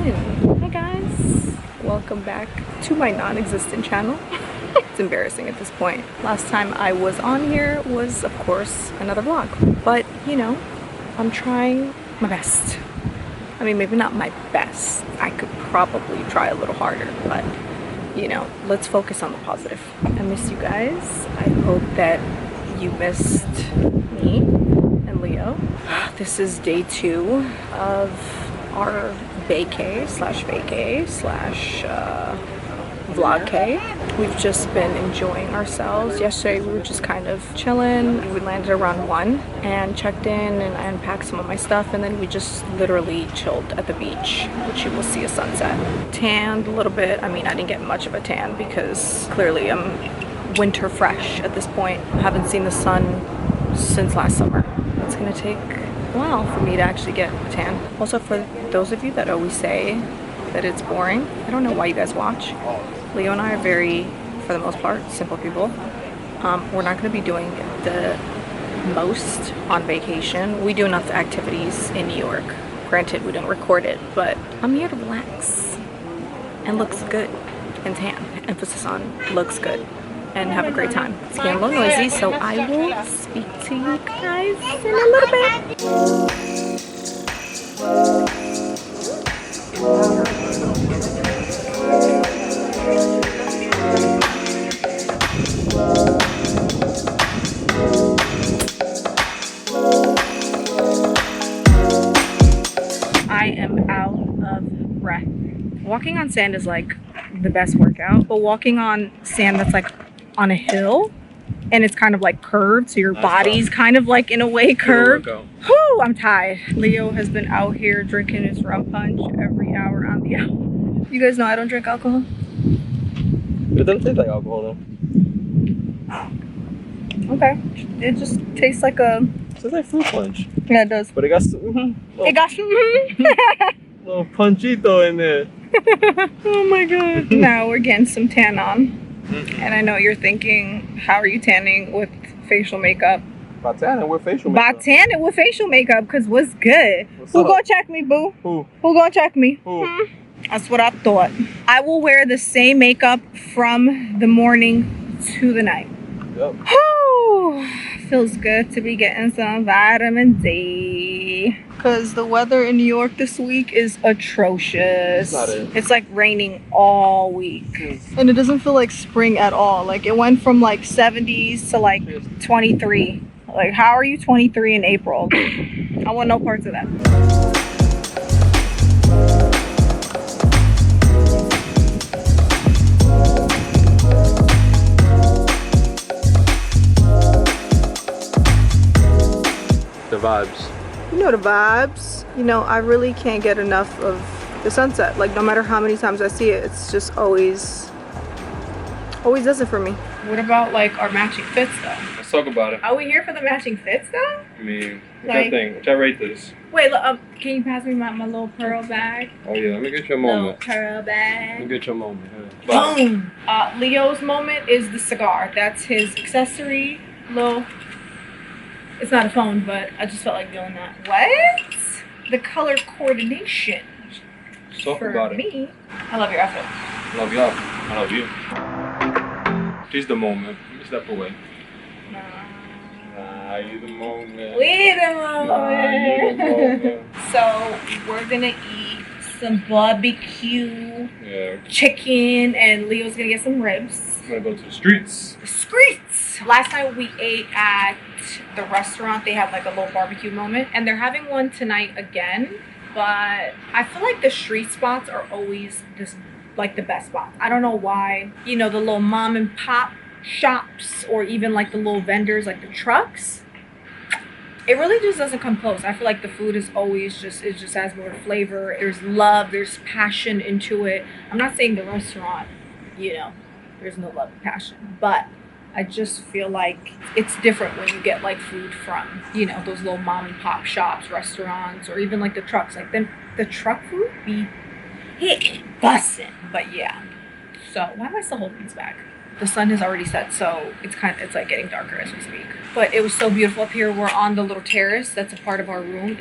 in. Hi guys, welcome back to my non-existent channel. It's embarrassing at this point. Last time I was on here was of course another vlog, but you know, I'm trying my best. I mean, maybe not my best. I could probably try a little harder, but you know, let's focus on the positive. I miss you guys. I hope that you missed me and Leo. This is day 2 of our vacay slash vlog. We've just been enjoying ourselves. Yesterday we were just kind of chilling. We landed around 1 and checked in, and I unpacked some of my stuff, and then we just literally chilled at the beach, which you will see a sunset. Tanned a little bit. I mean, I didn't get much of a tan because clearly I'm winter fresh at this point. I haven't seen the sun since last summer. It's gonna take a while for me to actually get a tan. Also, for those of you that always say that it's boring, I don't know why you guys watch. Leo and I are very, for the most part, simple people. We're not gonna be doing the most on vacation. We do enough activities in New York. Granted, we don't record it, but I'm here to relax and looks good and tan. Emphasis on looks good. And have a great time. It's getting a little noisy, so I will speak to you guys in a little bit. I am out of breath. Walking on sand is like the best workout, but walking on sand that's like on a hill and it's kind of like curved, so your body's kind of like in a way curved. Whew, I'm tired. Leo has been out here drinking his rum punch every hour on the hour. You guys know I don't drink alcohol. It doesn't taste like alcohol though. Okay, it just tastes like a. It tastes like fruit punch. Yeah, it does. But it got some. It got some. Little punchito in there. Oh my god. Now we're getting some tan on. And I know you're thinking, how are you tanning with facial makeup? By tanning with facial makeup. By tanning with facial makeup, because what's good? Who gonna check me, boo? Who gonna check me? Who? That's what I thought. I will wear the same makeup from the morning to the night. Yep. Whew. Feels good to be getting some vitamin D. Because the weather in New York this week is atrocious. It's like raining all week. And it doesn't feel like spring at all. Like it went from like 70s to like 23. Like how are you 23 in April? I want no parts of that. The vibes. You know the vibes. You know, I really can't get enough of the sunset. Like no matter how many times I see it, it's just always does it for me. What about like our matching fits though? Let's talk about it. Are we here for the matching fits though? I mean, Like- which I rate this. Wait, look, can you pass me my little pearl bag? Oh yeah, let me get your Little moment. pearl Let bag. me get your moment. Yeah. Boom! Leo's moment is the cigar. That's his accessory. Little. It's not a phone, but I just felt like doing that. What? The color coordination. Let's talk For about it. me. I love your outfit. Love y'all. I love you. She's the moment. Let me step away. Nah, you the moment. We the Nah, you the moment. moment. So we're gonna eat some barbecue Yeah, chicken, and Leo's gonna get some ribs. I'm gonna go to the streets. The streets. Last time we ate at the restaurant, they had like a little barbecue moment, and they're having one tonight again. But I feel like the street spots are always just like the best spots. I don't know why. You know, the little mom and pop shops, or even like the little vendors, like the trucks. It really just doesn't come close. I feel like the food is always just, it just has more flavor. There's love, there's passion into it. I'm not saying the restaurant, you know, there's no love and passion, but I just feel like it's different when you get like food from, you know, those little mom and pop shops, restaurants, or even like the trucks. Like the truck food be hitting, bussin'. But yeah. So why am I still holding this back? the sun has already set, so it's like getting darker as we speak. But it was so beautiful up here. We're on the little terrace that's a part of our room.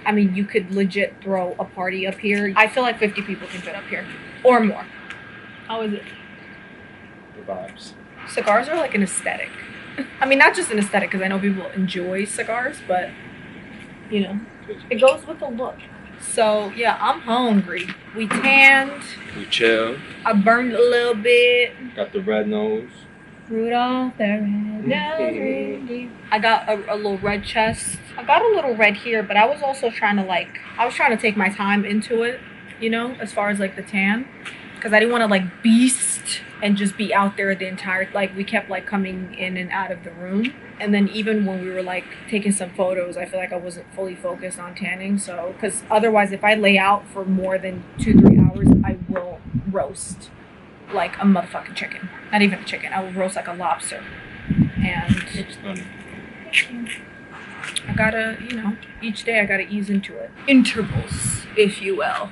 I mean, you could legit throw a party up here. I feel like 50 people can fit up here or more. How is it? The vibes. Cigars are like an aesthetic. I mean, not just an aesthetic, because I know people enjoy cigars, but you know, it goes with the look. So yeah, I'm hungry. We tanned. We chill. I burned a little bit. Got the red nose. Rudolph the red-nosed reindeer. I got a little red chest. I got a little red here, but I was also trying to take my time into it, you know, as far as like the tan, because I didn't want to like beast and just be out there the entire, like we kept like coming in and out of the room. And then even when we were like taking some photos, I feel like I wasn't fully focused on tanning. So, because otherwise if I lay out for more than 2-3 hours, I will roast like a motherfucking chicken. Not even a chicken, I will roast like a lobster. And I gotta, you know, each day I gotta ease into it. Intervals, if you will.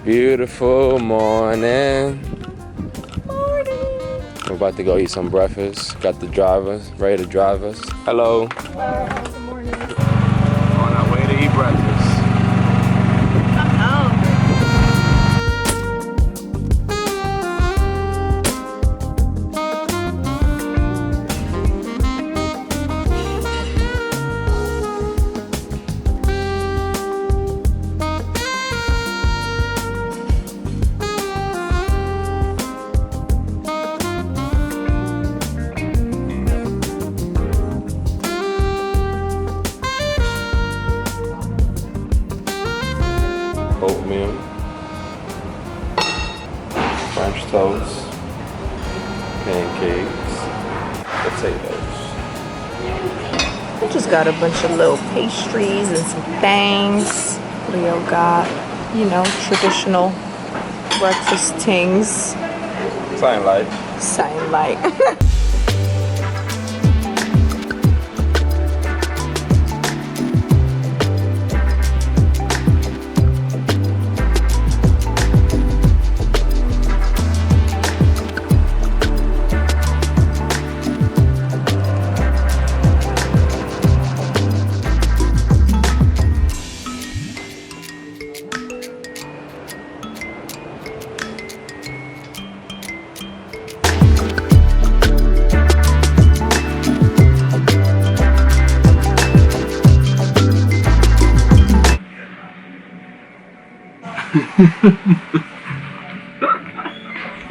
Beautiful morning. We're about to go eat some breakfast. Got the drivers ready to drive us. Hello. Good morning. On our way to eat breakfast. Oatmeal, French toast, pancakes, potatoes. We just got a bunch of little pastries and some things. Leo got, you know, traditional breakfast things. Sign light. Sign light.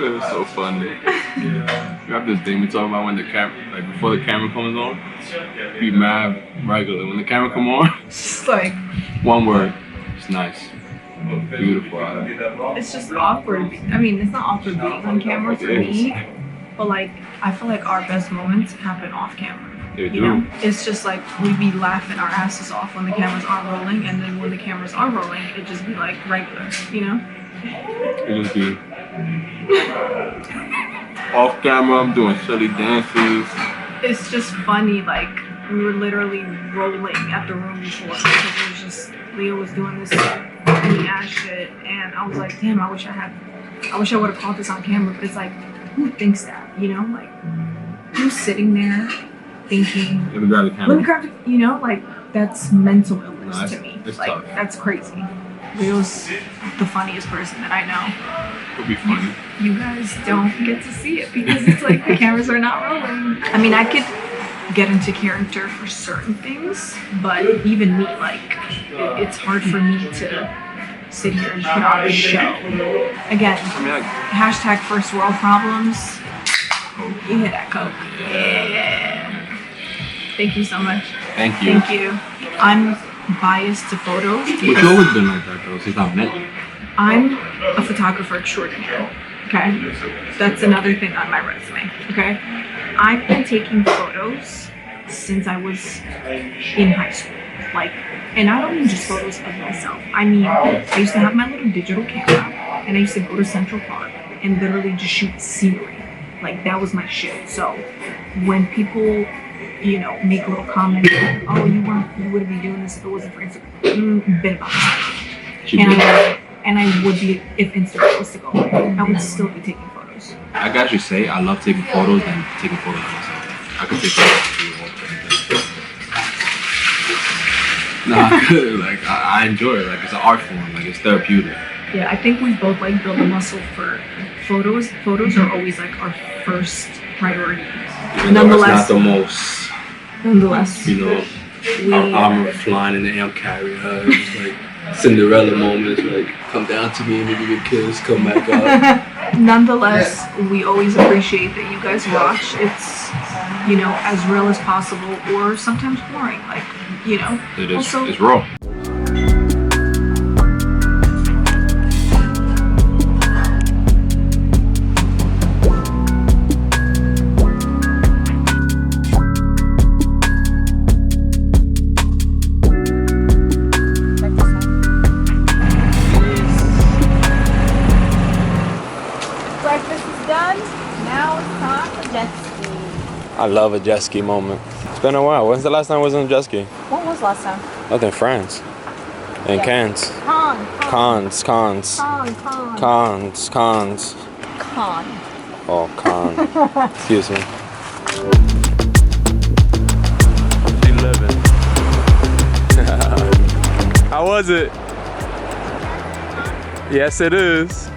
It was so funny. Yeah. You have this thing we talk about when the camera, like before the camera comes on, be mad regular. When the camera come on, It's like, one word, it's nice. Beautiful. it's just awkward. I mean, it's not awkward being on camera for me, but like, I feel like our best moments happen off camera. They You do. know, it's just like we be laughing our asses off when the cameras aren't rolling, and then when the cameras are rolling, it just be like regular, you know? It just be off camera. I'm doing silly dances. It's just funny, like we were literally rolling at the room before because it was just Leo was doing this funny ass shit, and I was like, damn, I wish I would have caught this on camera. But it's like, who thinks that, you know? Like, who's sitting there thinking, Let me grab the let camera. me grab it, you know? Like, that's mental illness No, to me. it's Like, tough. that's crazy. Leo's the funniest person that I know. It'll be funny. You guys don't get to see it because it's like the cameras are not rolling. I mean, I could get into character for certain things, but even me, like, it's hard for me to sit here and put on a show. Again, I mean, like, hashtag first world problems. You hit that Coke. Yeah. Thank you so much. thank you. Thank you. I'm biased to photos But you because always been like that though, since I've met you. I'm a photographer extraordinaire. Okay? That's another thing on my resume. Okay? I've been taking photos since I was in high school. Like, and I don't mean just photos of myself. I mean, I used to have my little digital camera and I used to go to Central Park and literally just shoot scenery. Like, that was my shit. So when people you know, make little comments like, oh, you wouldn't be doing this if it wasn't for Instagram. Been about that. And I would be if Instagram was to go away. I would still be taking photos. I can actually say I love taking photos than taking photos of myself. I could take photos of you. Nah, I could. Like, I enjoy it. Like, it's an art form. Like, it's therapeutic. Yeah, I think we both like build a muscle for photos. Photos are always like our first priority. Nonetheless, it's not the most. Nonetheless, you know, our armor flying in the air, carry her. It's like Cinderella moments. Like, come down to me and maybe get kissed. Come back up. Nonetheless, we always appreciate that you guys watch. It's, you know, as real as possible, or sometimes boring. Like, you know, it is. Also, it's raw. I love a jet ski moment. It's been a while. When's the last time I was on a jet ski? When was last time? Nothing in France. In Cannes. Cons. Oh, con. Excuse me. She living. How was it? Yes, it is.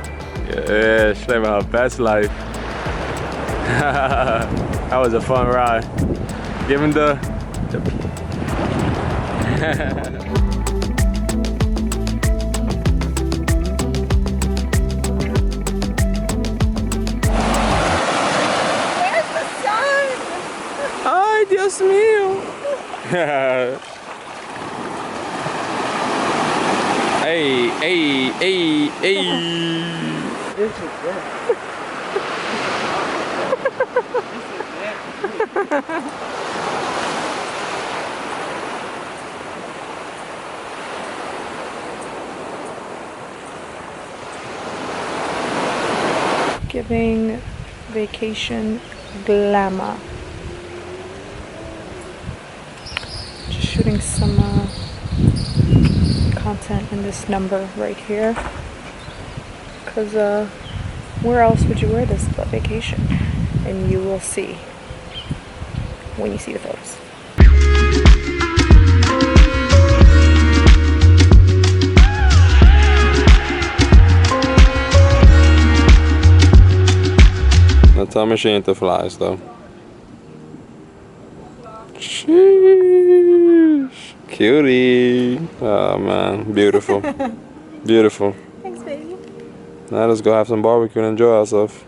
Yeah, she's living her best life. That was a fun ride. Give him the Where's the sun? Ay, Dios mío. Hey. This is good. Giving vacation glamour. Just shooting some content in this number right here. Because where else would you wear this but vacation? And you will see when you see the photos. Now tell me she ain't the flies though. Sheesh. Cutie. Oh man, beautiful. Beautiful. Thanks, baby. Now let's go have some barbecue and enjoy ourselves.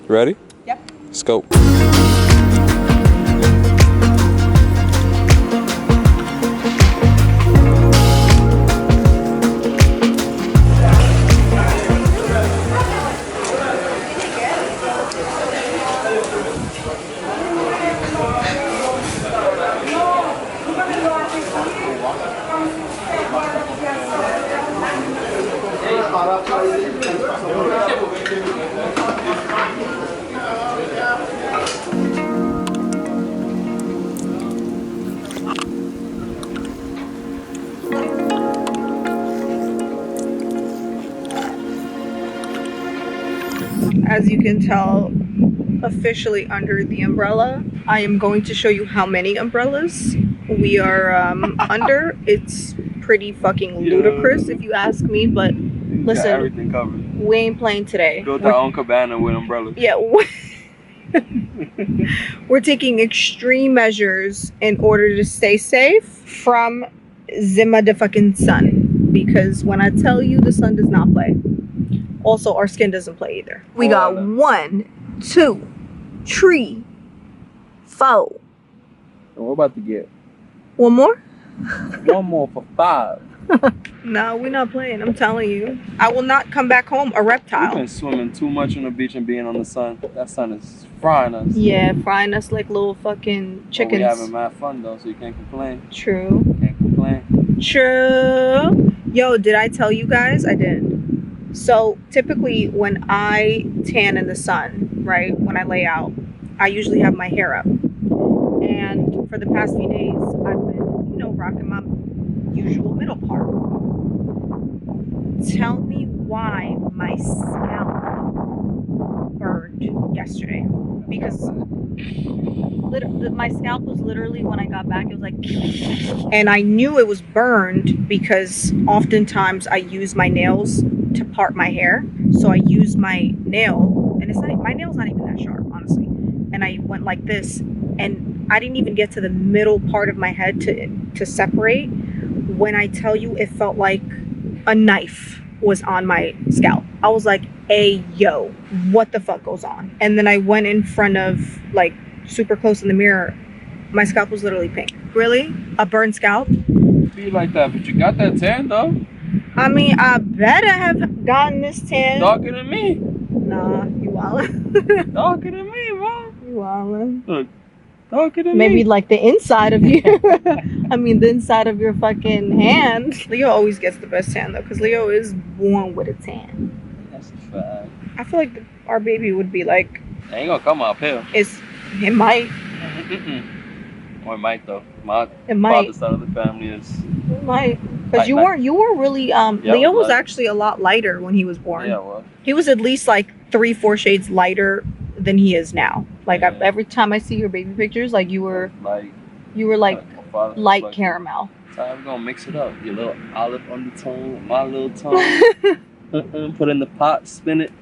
Ready? Yep. Let's go. As you can tell, officially under the umbrella. I am going to show you how many umbrellas we are under. It's pretty fucking ludicrous if you ask me, but listen, everything covered. We ain't playing today. Built our own cabana with umbrellas. Yeah. We're taking extreme measures in order to stay safe from the motherfucking sun. Because when I tell you the sun does not play, also our skin doesn't play either. We got 1, 2, 3, 4. And we're about to get One more? one more for 5. No, we're not playing. I'm telling you. I will not come back home a We've reptile. been swimming too much on the beach and being on the sun. That sun is frying us. Yeah, frying us like little fucking But chickens. we having mad fun though, so you can't complain. True. Can't complain. True. Yo, did I tell you guys? I did. So typically when I tan in the sun, right, when I lay out, I usually have my hair up. And for the past few days, I've been, you know, rocking my usual middle part. Tell me why my scalp burned yesterday. Because my scalp was literally, when I got back, it was like, and I knew it was burned because oftentimes I use my nails to part my hair. So I used my nail, and my nail's not even that sharp, honestly. And I went like this, and I didn't even get to the middle part of my head to separate. When I tell you, it felt like a knife was on my scalp. I was like, hey, yo, what the fuck goes on? And then I went in front of, like, super close in the mirror. My scalp was literally pink. Really? A burned scalp? Be like that, but you got that tan though. I mean, I better have gotten this tan. Darker than me. Nah, you wildin'. Darker than me, bro. You wildin'. Look, darker than Maybe me. like the inside of you. I mean, the inside of your fucking hand. Leo always gets the best tan though, because Leo is born with a tan. That's a fact. I feel like our baby would be like, It ain't gonna come up here. it might. Or it might though. My It might. father's side of the family is. It might. Because you were really, Leo was actually a lot lighter when he was born. Yeah, well. He was at least like 3-4 shades lighter than he is now. Like Yeah. every time I see your baby pictures, like you were Like my father, light like, caramel. So we're gonna mix it up. Your little olive undertone with my little tone. Put in the pot, spin it.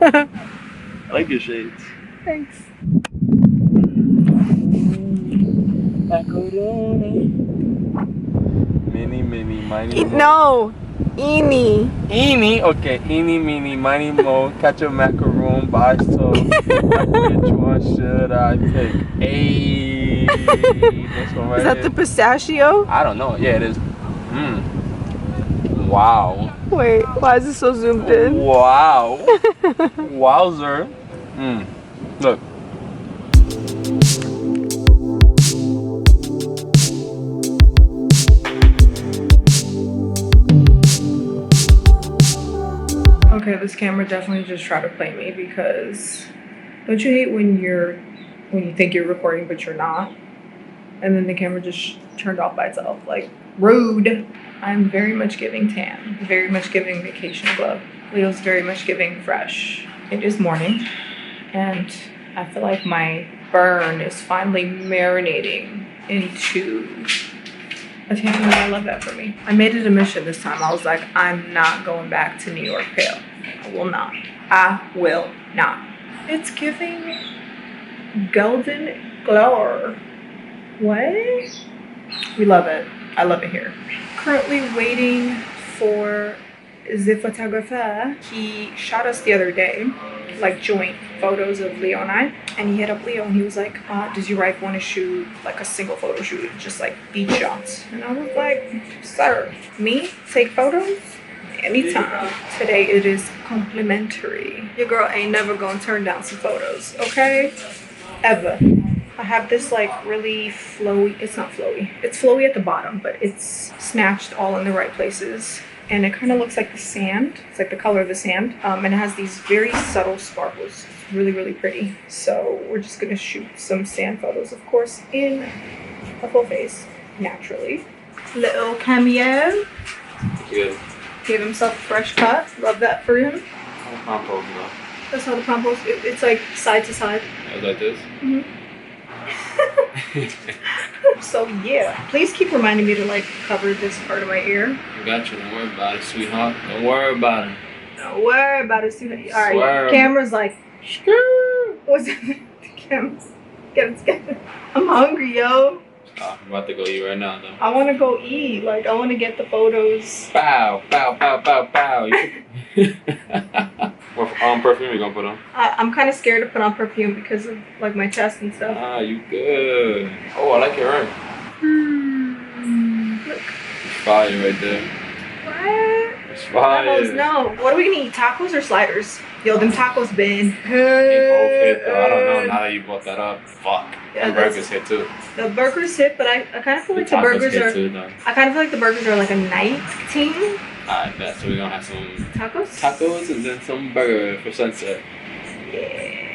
I like your shades. Thanks. Macaroni. Mini, miny, mo. No, Eenie. Eeny, okay. Eeny, meeny, miny, mo. Catch a macaroon by so. Which one should I pick? Hey, this one right Is that here. the pistachio? I don't know. Yeah, it is. Wow. Wait, why is it so zoomed in? Wow. Wowzer. Look. Okay, this camera definitely just tried to play me because don't you hate when you think you're recording but you're not? And then the camera just turned off by itself. Like, rude. I'm very much giving tan, very much giving vacation glow. Leo's very much giving fresh. It is morning and I feel like my burn is finally marinating into a tan, and I love that for me. I made it a mission this time. I was like, I'm not going back to New York pale. I will not. I will not. It's giving golden glow. What? We love it. I love it here. Currently waiting for the photographer. He shot us the other day, like joint photos of Leo and I, and he hit up Leo and he was like, does your wife want to shoot like a single photo shoot, just like beach shots? And I was like, sir, me take photos anytime. Today it is complimentary. Your girl ain't never gonna turn down some photos, okay? Ever. I have this like really flowy, it's not flowy, it's flowy at the bottom, but it's snatched all in the right places. And it kind of looks like the sand. It's like the color of the sand. And it has these very subtle sparkles. It's really, really pretty. So we're just gonna shoot some sand photos, of course, in a full face, naturally. Little cameo. Good. Gave himself a fresh cut. Love that for him. Compost though. That's how the compost, it's like side to side. It was like this. So yeah, please keep reminding me to like cover this part of my ear. I got you. Don't worry about it, sweetheart. Don't worry about it. Don't worry about it, student. All right, Swear. camera's like, screw. What's that? The camera's get it together. I'm hungry, yo. I'm about to go eat right now, though. I want to go eat. Like, I want to get the photos. Pow, pow, pow, pow, pow. What perfume you gonna put on? I'm kind of scared to put on perfume because of like my chest and stuff. Ah, you good. Oh, I like your ring. Look. Fire right there. What? It's fire. Tacos, no. What are we gonna eat? Tacos or sliders? Yo, them tacos been. They both hit though. I don't know now that you brought that up. Fuck. Yeah, The burgers hit too. The burgers hit, but I kind of feel like the tacos burgers hit are. too, though. I kind of feel like the burgers are like a night team. Alright, bet. So we're gonna have some Tacos. tacos and then some burger for sunset. Yeah.